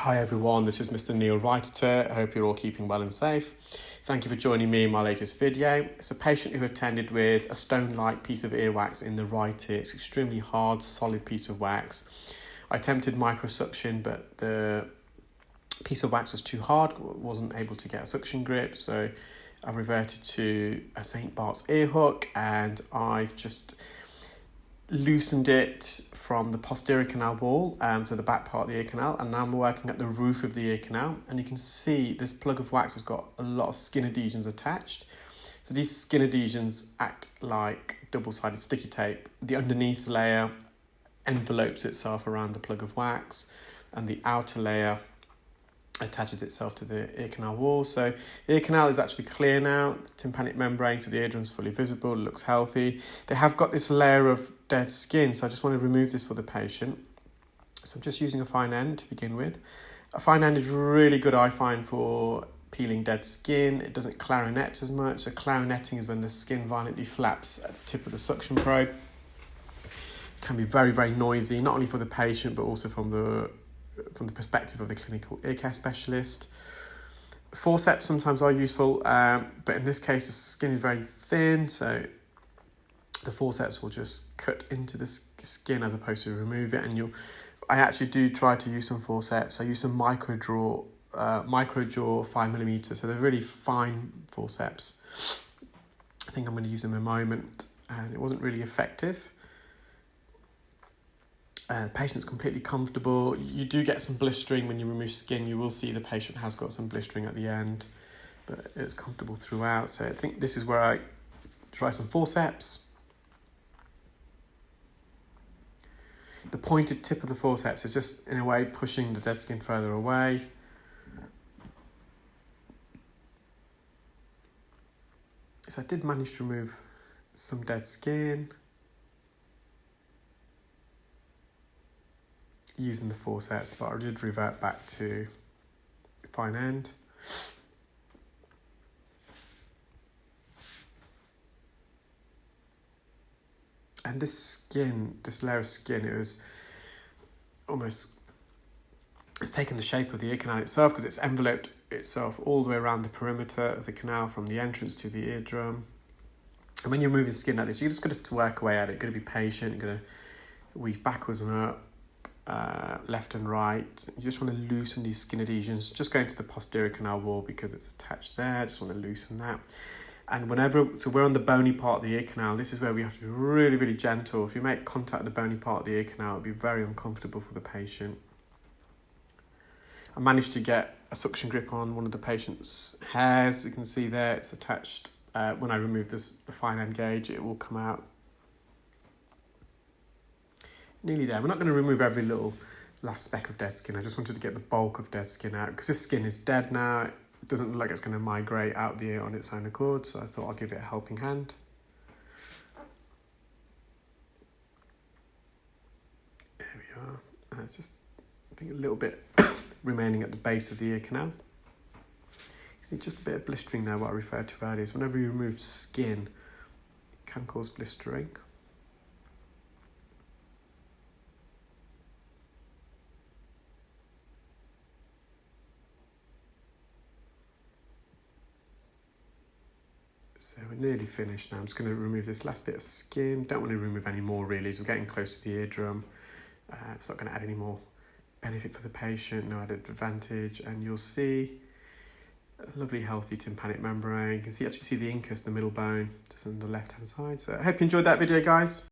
Hi everyone, this is Mr Neel Raithatha. I hope you're all keeping well and safe. Thank you for joining me in my latest video. It's a patient who attended with a stone-like piece of earwax in the right ear. It's extremely hard, solid piece of wax. I attempted microsuction, but the piece of wax was too hard, wasn't able to get a suction grip, so I reverted to a St Bart's ear hook, and I've just loosened it from the posterior canal wall to the back part of the ear canal, and now I'm working at the roof of the ear canal, and you can see this plug of wax has got a lot of skin adhesions attached. So these skin adhesions act like double-sided sticky tape. The underneath layer envelopes itself around the plug of wax, and the outer layer attaches itself to the ear canal wall. So the ear canal is actually clear now. The tympanic membrane to the eardrum is fully visible. It looks healthy. They have got this layer of dead skin, so I just want to remove this for the patient. So I'm just using a fine end to begin with. A fine end is really good, I find, for peeling dead skin. It doesn't clarinet as much. So clarinetting is when the skin violently flaps at the tip of the suction probe. It can be very, very noisy, not only for the patient, but also from the perspective of the clinical ear care specialist. Forceps sometimes are useful, but in this case the skin is very thin, so the forceps will just cut into the skin as opposed to remove it. And I actually do try to use some forceps. I use some micro jaw 5mm, so they're really fine forceps. I think I'm going to use them in a moment, and it wasn't really effective. The patient's completely comfortable. You do get some blistering when you remove skin. You will see the patient has got some blistering at the end, but it's comfortable throughout. So I think this is where I try some forceps. The pointed tip of the forceps is just, in a way, pushing the dead skin further away. So I did manage to remove some dead skin using the forceps, but I did revert back to fine end. And this skin, this layer of skin, it's taken the shape of the ear canal itself, because it's enveloped itself all the way around the perimeter of the canal from the entrance to the eardrum. And when you're moving skin like this, you're just got to work away at it. You've got to be patient. You're going to weave backwards and up, left and right. You just want to loosen these skin adhesions. Just going to the posterior canal wall because it's attached there. Just want to loosen that. And so we're on the bony part of the ear canal. This is where we have to be really, really gentle. If you make contact with the bony part of the ear canal, it'll be very uncomfortable for the patient. I managed to get a suction grip on one of the patient's hairs. You can see there it's attached. When I remove the fine end gauge, it will come out. Nearly there. We're not going to remove every little last speck of dead skin. I just wanted to get the bulk of dead skin out, because this skin is dead now. It doesn't look like it's going to migrate out the ear on its own accord, so I thought I'll give it a helping hand. There we are. And it's just, I think, a little bit remaining at the base of the ear canal. You see just a bit of blistering there, what I referred to earlier. So whenever you remove skin, it can cause blistering. So we're nearly finished now. I'm just going to remove this last bit of skin. Don't want to remove any more really, as we're getting close to the eardrum. It's not going to add any more benefit for the patient, no added advantage. And you'll see a lovely healthy tympanic membrane. You can actually see the incus, the middle bone, just on the left hand side. So I hope you enjoyed that video, guys.